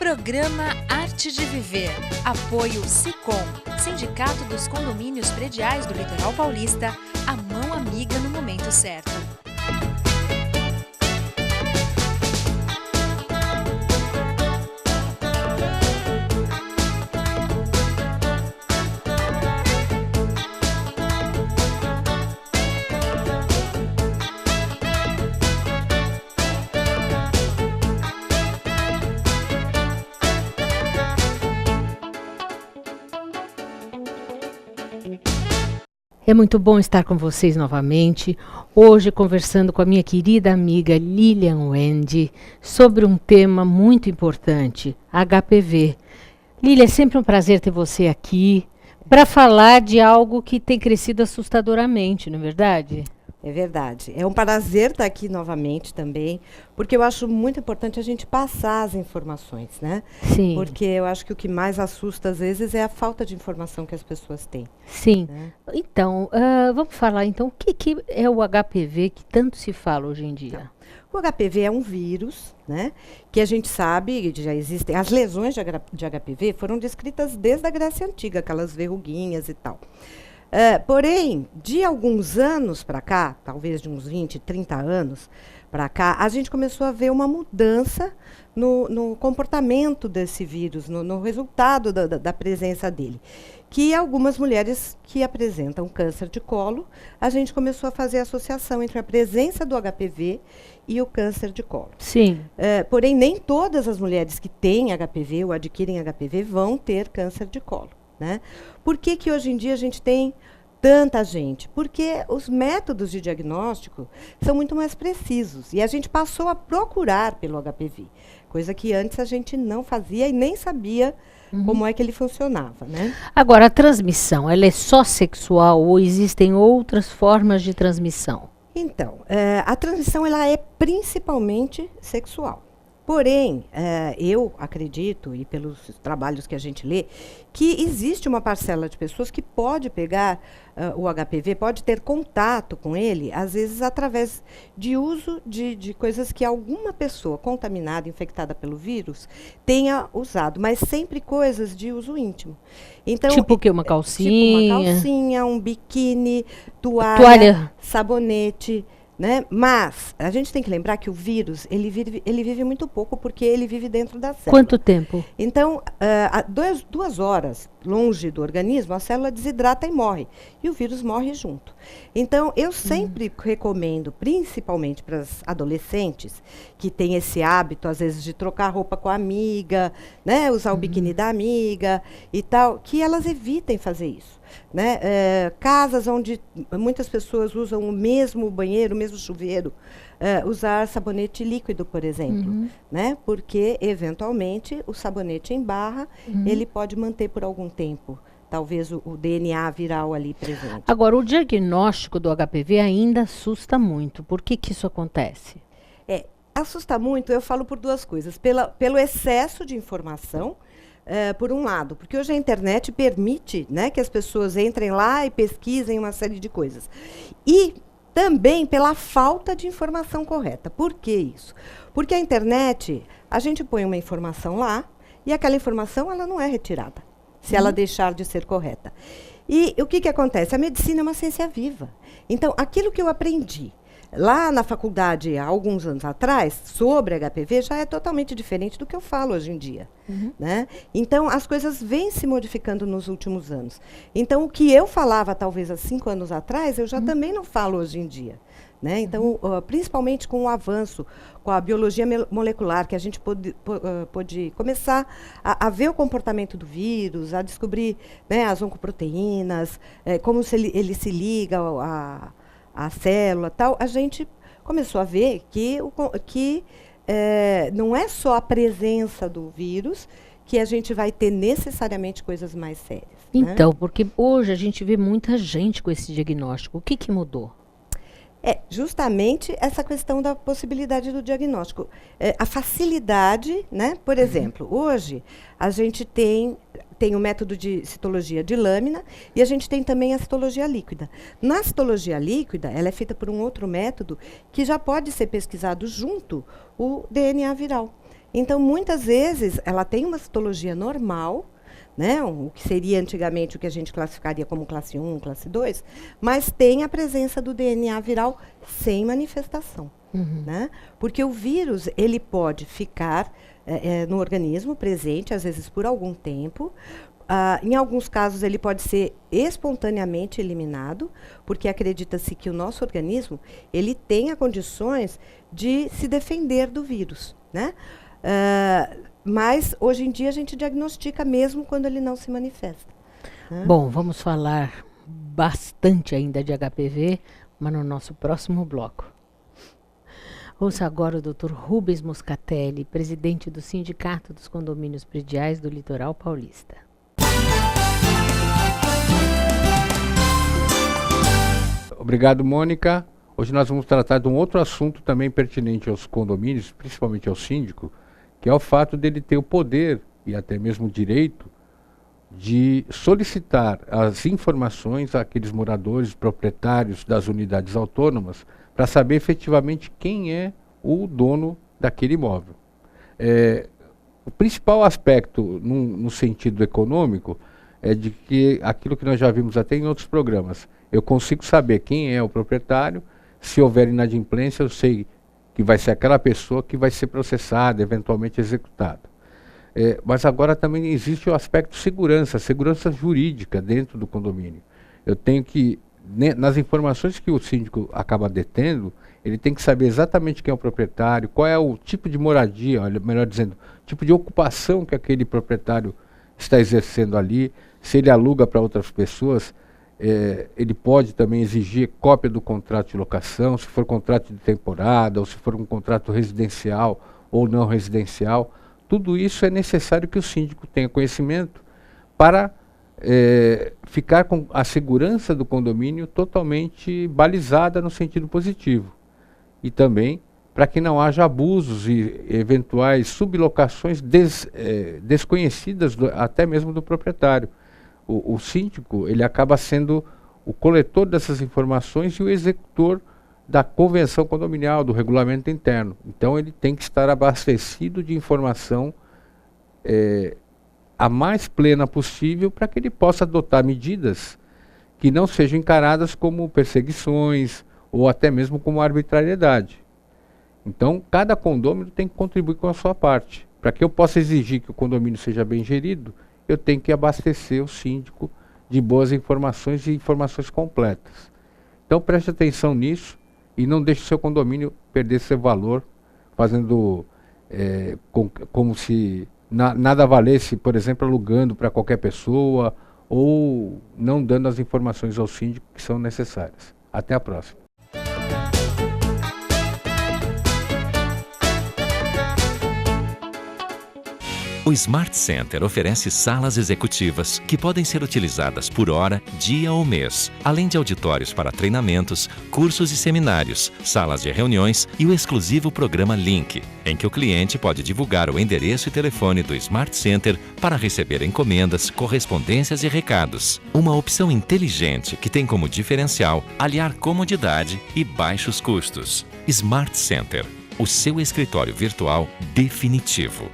Programa Arte de Viver. Apoio Sicom, Sindicato dos Condomínios Prediais do Litoral Paulista, a mão amiga no momento certo. É muito bom estar com vocês novamente, hoje conversando com a minha querida amiga Lilian Wendy sobre um tema muito importante, HPV. Lilian, é sempre um prazer ter você aqui para falar de algo que tem crescido assustadoramente, não é verdade? É verdade. É um prazer estar aqui novamente também, porque eu acho muito importante a gente passar as informações, né? Sim. Porque eu acho que o que mais assusta às vezes é a falta de informação que as pessoas têm. Sim. Né? Então, vamos falar então, o que é o HPV que tanto se fala hoje em dia? O HPV é um vírus, né, que a gente sabe, já existem, as lesões de HPV foram descritas desde a Grécia Antiga, aquelas verruguinhas e tal. Porém, de alguns anos para cá, talvez de uns 20, 30 anos para cá, a gente começou a ver uma mudança no comportamento desse vírus, no resultado da presença dele. Que algumas mulheres que apresentam câncer de colo, a gente começou a fazer associação entre a presença do HPV e o câncer de colo. Sim. Porém, nem todas as mulheres que têm HPV ou adquirem HPV vão ter câncer de colo. Né? Por que hoje em dia a gente tem tanta gente? Porque os métodos de diagnóstico são muito mais precisos e a gente passou a procurar pelo HPV, coisa que antes a gente não fazia e nem sabia como é que ele funcionava. Né? Agora, a transmissão, ela é só sexual ou existem outras formas de transmissão? Então, a transmissão ela é principalmente sexual. Porém, eu acredito, e pelos trabalhos que a gente lê, que existe uma parcela de pessoas que pode pegar o HPV, pode ter contato com ele, às vezes através de uso de coisas que alguma pessoa contaminada, infectada pelo vírus, tenha usado, mas sempre coisas de uso íntimo. Então, tipo o quê? Uma calcinha? Tipo uma calcinha, um biquíni, toalha, sabonete. Né? Mas a gente tem que lembrar que o vírus ele vive muito pouco porque ele vive dentro da célula. Quanto tempo? Então, 2 horas longe do organismo, a célula desidrata e morre. E o vírus morre junto. Então, eu sempre recomendo, principalmente para as adolescentes, que têm esse hábito, às vezes, de trocar roupa com a amiga, né? Usar o biquíni da amiga e tal, que elas evitem fazer isso. Né? Casas onde muitas pessoas usam o mesmo banheiro, o mesmo chuveiro, usar sabonete líquido, por exemplo, né? Porque, eventualmente, o sabonete em barra, ele pode manter por algum tempo, talvez o DNA viral ali presente. Agora, o diagnóstico do HPV ainda assusta muito. Por que isso acontece? Assusta muito, eu falo por duas coisas. Pelo excesso de informação, por um lado, porque hoje a internet permite, né, que as pessoas entrem lá e pesquisem uma série de coisas. E também pela falta de informação correta. Por que isso? Porque a internet, a gente põe uma informação lá e aquela informação ela não é retirada, se ela deixar de ser correta. E o que acontece? A medicina é uma ciência viva. Então, aquilo que eu aprendi lá na faculdade, há alguns anos atrás, sobre HPV, já é totalmente diferente do que eu falo hoje em dia. Né? Então, as coisas vêm se modificando nos últimos anos. Então, o que eu falava, talvez, há 5 anos atrás, eu já também não falo hoje em dia. Né? Então, principalmente com o avanço, com a biologia molecular, que a gente pôde começar a ver o comportamento do vírus, a descobrir, né, as oncoproteínas, como ele se liga a célula, tal, a gente começou a ver que não é só a presença do vírus que a gente vai ter necessariamente coisas mais sérias. Então, né? porque hoje a gente vê muita gente com esse diagnóstico. O que mudou? Justamente essa questão da possibilidade do diagnóstico. A facilidade, né? Por exemplo, hoje a gente tem o método de citologia de lâmina e a gente tem também a citologia líquida. Na citologia líquida, ela é feita por um outro método que já pode ser pesquisado junto o DNA viral. Então, muitas vezes, ela tem uma citologia normal, né, o que seria antigamente o que a gente classificaria como classe 1, classe 2, mas tem a presença do DNA viral sem manifestação. Né? Porque o vírus ele pode ficar no organismo presente, às vezes por algum tempo. Em alguns casos, ele pode ser espontaneamente eliminado, porque acredita-se que o nosso organismo ele tenha condições de se defender do vírus, né? Mas, hoje em dia, a gente diagnostica mesmo quando ele não se manifesta. Né? Bom, vamos falar bastante ainda de HPV, mas no nosso próximo bloco. Ouça agora o Dr. Rubens Moscatelli, presidente do Sindicato dos Condomínios Prediais do Litoral Paulista. Obrigado, Mônica. Hoje nós vamos tratar de um outro assunto também pertinente aos condomínios, principalmente ao síndico, que é o fato dele ter o poder e até mesmo o direito de solicitar as informações àqueles moradores, proprietários das unidades autônomas, para saber efetivamente quem é o dono daquele imóvel. O principal aspecto, no sentido econômico, é de que aquilo que nós já vimos até em outros programas, eu consigo saber quem é o proprietário, se houver inadimplência, eu sei que vai ser aquela pessoa que vai ser processada, eventualmente executada. Mas agora também existe o aspecto segurança jurídica dentro do condomínio. Eu tenho que, nas informações que o síndico acaba detendo, ele tem que saber exatamente quem é o proprietário, qual é o tipo de moradia, melhor dizendo, tipo de ocupação que aquele proprietário está exercendo ali, se ele aluga para outras pessoas, ele pode também exigir cópia do contrato de locação, se for contrato de temporada, ou se for um contrato residencial ou não residencial. Tudo isso é necessário que o síndico tenha conhecimento para ficar com a segurança do condomínio totalmente balizada no sentido positivo. E também para que não haja abusos e eventuais sublocações desconhecidas até mesmo do proprietário. O síndico ele acaba sendo o coletor dessas informações e o executor da convenção condominial, do regulamento interno. Então ele tem que estar abastecido de informação a mais plena possível para que ele possa adotar medidas que não sejam encaradas como perseguições ou até mesmo como arbitrariedade. Então cada condomínio tem que contribuir com a sua parte. Para que eu possa exigir que o condomínio seja bem gerido, eu tenho que abastecer o síndico de boas informações e informações completas. Então preste atenção nisso e não deixe o seu condomínio perder seu valor, fazendo como se nada valesse, por exemplo, alugando para qualquer pessoa ou não dando as informações ao síndico que são necessárias. Até a próxima. O Smart Center oferece salas executivas que podem ser utilizadas por hora, dia ou mês, além de auditórios para treinamentos, cursos e seminários, salas de reuniões e o exclusivo programa Link, em que o cliente pode divulgar o endereço e telefone do Smart Center para receber encomendas, correspondências e recados. Uma opção inteligente que tem como diferencial aliar comodidade e baixos custos. Smart Center, o seu escritório virtual definitivo.